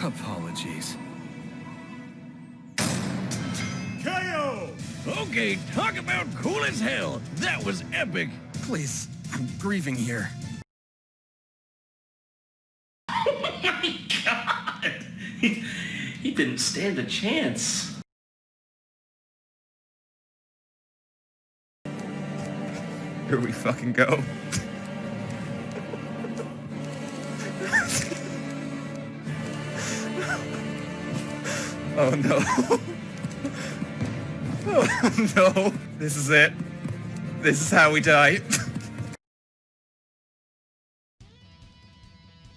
Apologies. KO! Okay, talk about cool as hell. That was epic. Please, I'm grieving here. Oh my god! He didn't stand a chance. Here we fucking go. Oh no. Oh no. This is it. This is how we die.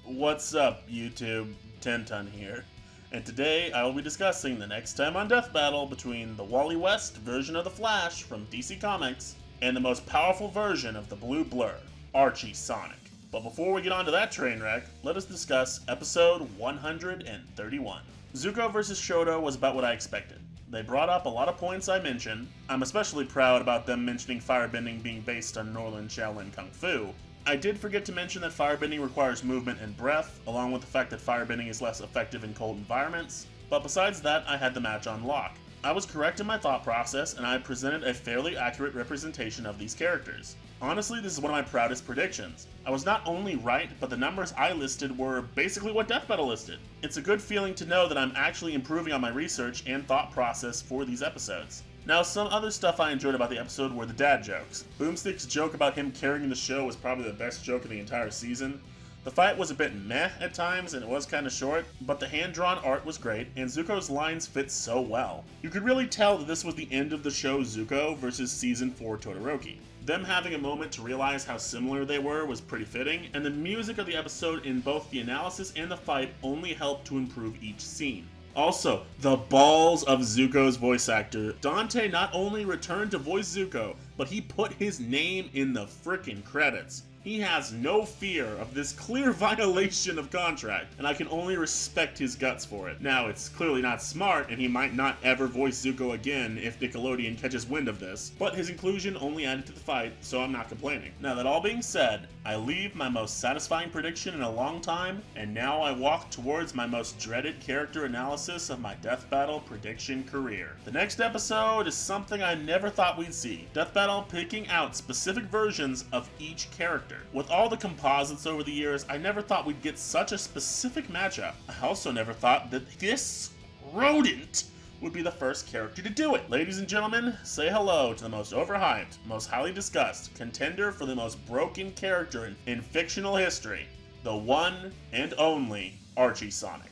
What's up, YouTube? Tenton here. And today I will be discussing the next time on Death Battle between the Wally West version of the Flash from DC Comics and the most powerful version of the Blue Blur, Archie Sonic. But before we get on to that train wreck, let us discuss episode 131. Zuko vs. Shoto was about what I expected. They brought up a lot of points I mentioned. I'm especially proud about them mentioning firebending being based on Northern Shaolin Kung Fu. I did forget to mention that firebending requires movement and breath, along with the fact that firebending is less effective in cold environments, but besides that, I had the match on lock. I was correct in my thought process, and I presented a fairly accurate representation of these characters. Honestly, this is one of my proudest predictions. I was not only right, but the numbers I listed were basically what Death Battle listed. It's a good feeling to know that I'm actually improving on my research and thought process for these episodes. Now, some other stuff I enjoyed about the episode were the dad jokes. Boomstick's joke about him carrying the show was probably the best joke of the entire season. The fight was a bit meh at times, and it was kinda short, but the hand-drawn art was great, and Zuko's lines fit so well. You could really tell that this was the end of the show Zuko versus Season 4 Todoroki. Them having a moment to realize how similar they were was pretty fitting, and the music of the episode in both the analysis and the fight only helped to improve each scene. Also, the balls of Zuko's voice actor. Dante not only returned to voice Zuko, but he put his name in the frickin' credits. He has no fear of this clear violation of contract, and I can only respect his guts for it. Now, it's clearly not smart, and he might not ever voice Zuko again if Nickelodeon catches wind of this, but his inclusion only added to the fight, so I'm not complaining. Now, that all being said, I leave my most satisfying prediction in a long time, and now I walk towards my most dreaded character analysis of my Death Battle prediction career. The next episode is something I never thought we'd see. Death Battle picking out specific versions of each character. With all the composites over the years, I never thought we'd get such a specific matchup. I also never thought that this rodent would be the first character to do it. Ladies and gentlemen, say hello to the most overhyped, most highly discussed, contender for the most broken character in fictional history, the one and only Archie Sonic.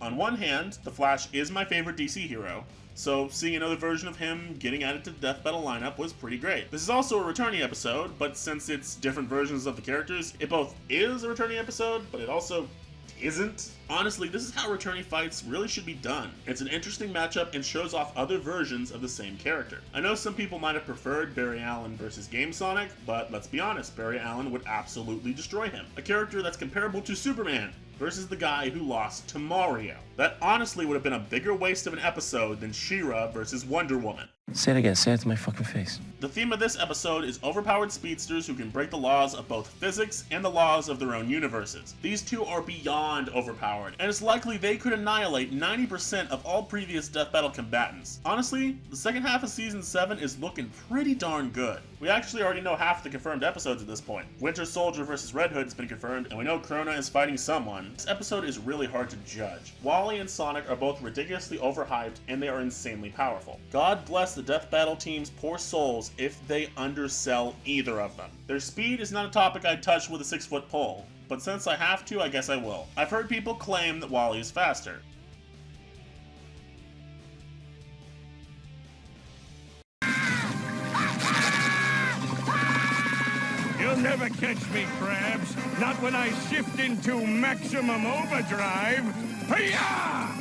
On one hand, the Flash is my favorite DC hero, so seeing another version of him getting added to the Death Battle lineup was pretty great. This is also a returning episode, but since it's different versions of the characters, it both is a returning episode, but it also isn't. Honestly, this is how returning fights really should be done. It's an interesting matchup and shows off other versions of the same character. I know some people might have preferred Barry Allen versus Game Sonic, but let's be honest, Barry Allen would absolutely destroy him. A character that's comparable to Superman versus the guy who lost to Mario. That honestly would have been a bigger waste of an episode than She-Ra versus Wonder Woman. Say it again, say it to my fucking face. The theme of this episode is overpowered speedsters who can break the laws of both physics and the laws of their own universes. These two are beyond overpowered, and it's likely they could annihilate 90% of all previous Death Battle combatants. Honestly, the second half of Season 7 is looking pretty darn good. We actually already know half the confirmed episodes at this point. Winter Soldier versus Red Hood has been confirmed, and we know Krona is fighting someone. This episode is really hard to judge. Wally and Sonic are both ridiculously overhyped, and they are insanely powerful. God bless the Death Battle team's poor souls if they undersell either of them. Their speed is not a topic I'd touch with a 6-foot pole, but since I have to, I guess I will. I've heard people claim that Wally is faster. You'll never catch me, Krabs. Not when I shift into maximum overdrive. Hi-ya!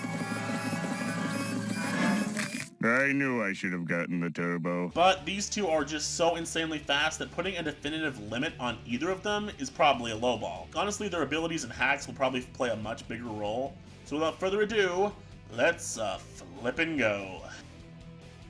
I knew I should have gotten the turbo. But these two are just so insanely fast that putting a definitive limit on either of them is probably a lowball. Honestly, their abilities and hacks will probably play a much bigger role. So without further ado, let's flip and go.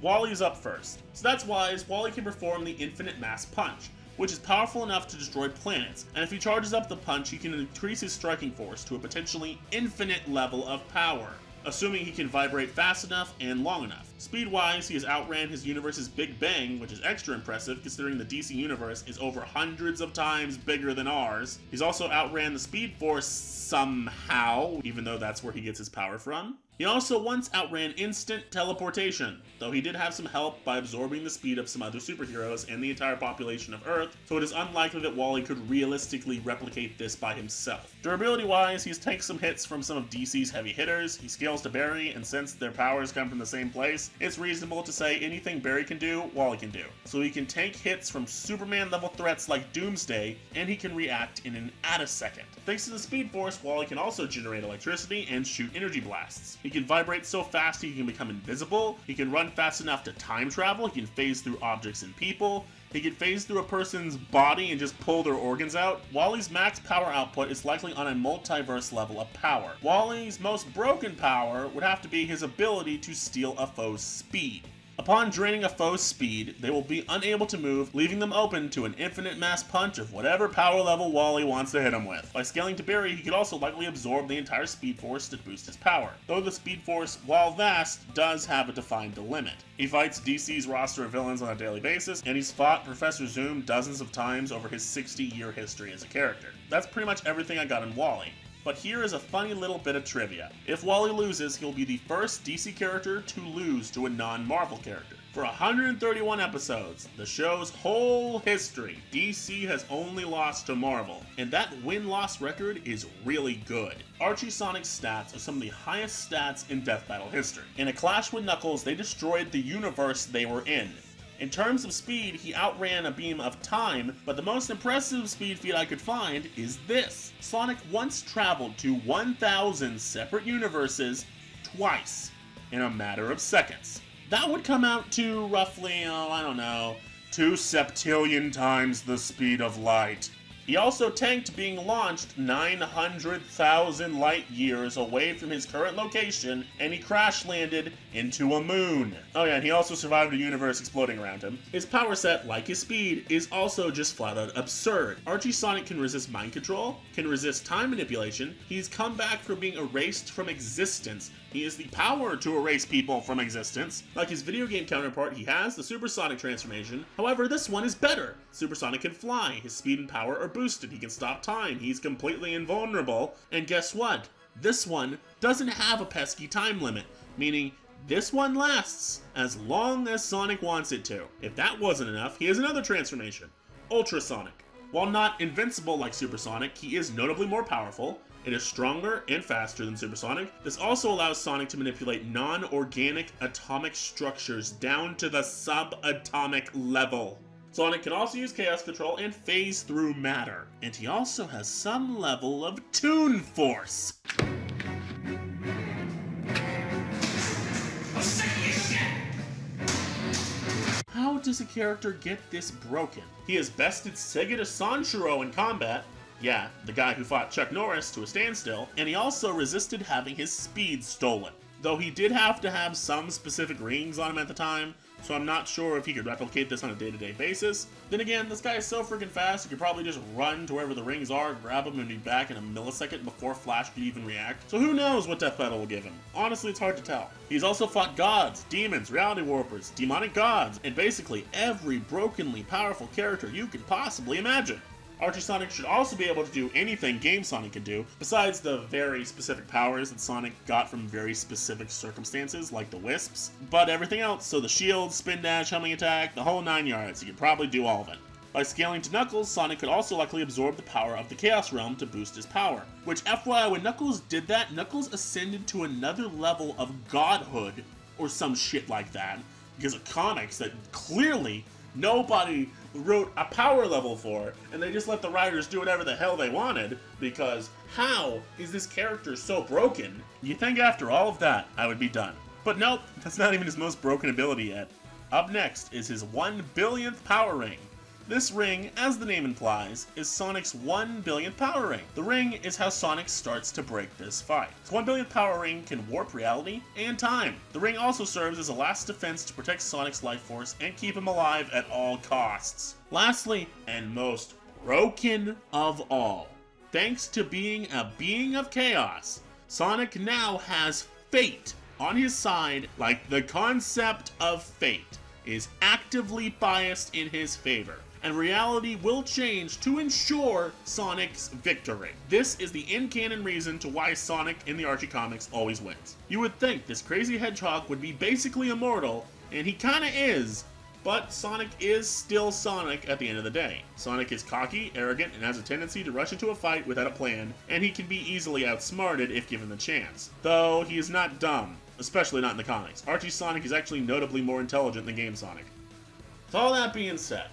Wally's up first. So that's wise, Wally can perform the infinite mass punch. which is powerful enough to destroy planets, and if he charges up the punch, he can increase his striking force to a potentially infinite level of power, assuming he can vibrate fast enough and long enough. Speed-wise, he has outran his universe's Big Bang, which is extra impressive considering the DC universe is over hundreds of times bigger than ours. He's also outran the Speed Force somehow, even though that's where he gets his power from. He also once outran instant teleportation, though he did have some help by absorbing the speed of some other superheroes and the entire population of Earth, so it is unlikely that Wally could realistically replicate this by himself. Durability-wise, he's taken some hits from some of DC's heavy hitters, he scales to Barry, and since their powers come from the same place, it's reasonable to say anything Barry can do, Wally can do. So he can take hits from Superman-level threats like Doomsday, and he can react in an attosecond. Thanks to the Speed Force, Wally can also generate electricity and shoot energy blasts. He can vibrate so fast he can become invisible, he can run fast enough to time travel, he can phase through objects and people, he can phase through a person's body and just pull their organs out. Wally's max power output is likely on a multiverse level of power. Wally's most broken power would have to be his ability to steal a foe's speed. Upon draining a foe's speed, they will be unable to move, leaving them open to an infinite mass punch of whatever power level Wally wants to hit him with. By scaling to Barry, he could also likely absorb the entire Speed Force to boost his power, though the Speed Force, while vast, does have a defined limit. He fights DC's roster of villains on a daily basis, and he's fought Professor Zoom dozens of times over his 60-year history as a character. That's pretty much everything I got on Wally. But here is a funny little bit of trivia. If Wally loses, he'll be the first DC character to lose to a non-Marvel character. For 131 episodes, the show's whole history, DC has only lost to Marvel, and that win-loss record is really good. Archie Sonic's stats are some of the highest stats in Death Battle history. In a clash with Knuckles, they destroyed the universe they were in. In terms of speed, he outran a beam of time, but the most impressive speed feat I could find is this. Sonic once traveled to 1,000 separate universes twice in a matter of seconds. That would come out to roughly, 2 septillion times the speed of light. He also tanked being launched 900,000 light years away from his current location, and he crash landed into a moon. Oh yeah, and he also survived a universe exploding around him. His power set, like his speed, is also just flat out absurd. Archie Sonic can resist mind control, can resist time manipulation, he's come back from being erased from existence. He has the power to erase people from existence. Like his video game counterpart, he has the Supersonic transformation. However, this one is better. Supersonic can fly, his speed and power are boosted, he can stop time, he's completely invulnerable, and guess what? This one doesn't have a pesky time limit, meaning this one lasts as long as Sonic wants it to. If that wasn't enough, he has another transformation, Ultrasonic. While not invincible like Supersonic, he is notably more powerful. It is stronger and faster than Supersonic. This also allows Sonic to manipulate non-organic atomic structures down to the subatomic level. Sonic can also use Chaos Control and phase through matter. And he also has some level of Toon Force. How does a character get this broken? He has bested Sega to Sanshiro in combat, yeah, the guy who fought Chuck Norris to a standstill, and he also resisted having his speed stolen. Though he did have to have some specific rings on him at the time, so I'm not sure if he could replicate this on a day-to-day basis. Then again, this guy is so freaking fast, he could probably just run to wherever the rings are, grab them, and be back in a millisecond before Flash could even react. So who knows what Death Battle will give him? Honestly, it's hard to tell. He's also fought gods, demons, reality warpers, demonic gods, and basically every brokenly powerful character you could possibly imagine. Archie Sonic should also be able to do anything Game Sonic can do, besides the very specific powers that Sonic got from very specific circumstances, like the Wisps. But everything else, so the shield, spin dash, homing attack, the whole 9 yards, he could probably do all of it. By scaling to Knuckles, Sonic could also likely absorb the power of the Chaos Realm to boost his power. Which, FYI, when Knuckles did that, Knuckles ascended to another level of godhood, or some shit like that, because of comics that clearly nobody wrote a power level for, and they just let the writers do whatever the hell they wanted, because how is this character so broken? You think after all of that, I would be done. But nope, that's not even his most broken ability yet. Up next is his 1 billionth power ring. This ring, as the name implies, is Sonic's 1 billionth power ring. The ring is how Sonic starts to break this fight. His 1 billionth power ring can warp reality and time. The ring also serves as a last defense to protect Sonic's life force and keep him alive at all costs. Lastly, and most broken of all, thanks to being a being of chaos, Sonic now has fate on his side, like the concept of fate is actively biased in his favor, and reality will change to ensure Sonic's victory. This is the in-canon reason to why Sonic in the Archie comics always wins. You would think this crazy hedgehog would be basically immortal, and he kinda is, but Sonic is still Sonic at the end of the day. Sonic is cocky, arrogant, and has a tendency to rush into a fight without a plan, and he can be easily outsmarted if given the chance. Though he is not dumb, especially not in the comics. Archie Sonic is actually notably more intelligent than Game Sonic. With all that being said,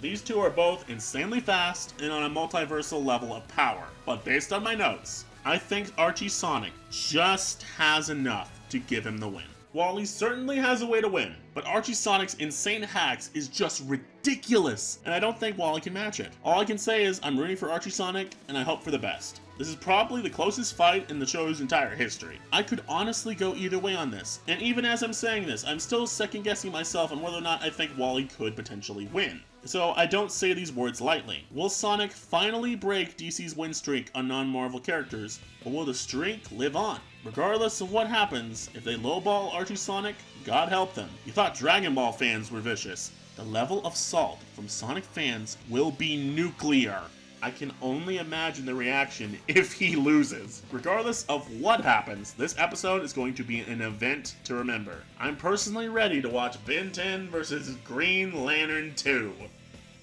these two are both insanely fast and on a multiversal level of power, but based on my notes, I think Archie Sonic just has enough to give him the win. Wally certainly has a way to win, but Archie Sonic's insane hacks is just ridiculous, and I don't think Wally can match it. All I can say is I'm rooting for Archie Sonic, and I hope for the best. This is probably the closest fight in the show's entire history. I could honestly go either way on this, and even as I'm saying this, I'm still second-guessing myself on whether or not I think Wally could potentially win. So I don't say these words lightly. Will Sonic finally break DC's win streak on non-Marvel characters, or will the streak live on? Regardless of what happens, if they lowball Archie Sonic, God help them. You thought Dragon Ball fans were vicious. The level of salt from Sonic fans will be nuclear. I can only imagine the reaction if he loses. Regardless of what happens, this episode is going to be an event to remember. I'm personally ready to watch Ben 10 vs. Green Lantern 2.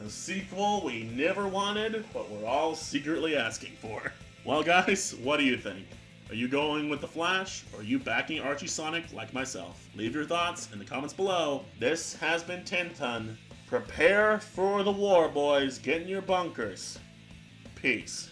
A sequel we never wanted, but we're all secretly asking for. Well guys, what do you think? Are you going with the Flash, or are you backing Archie Sonic like myself? Leave your thoughts in the comments below. This has been Tenton. Prepare for the war, boys. Get in your bunkers. Peace.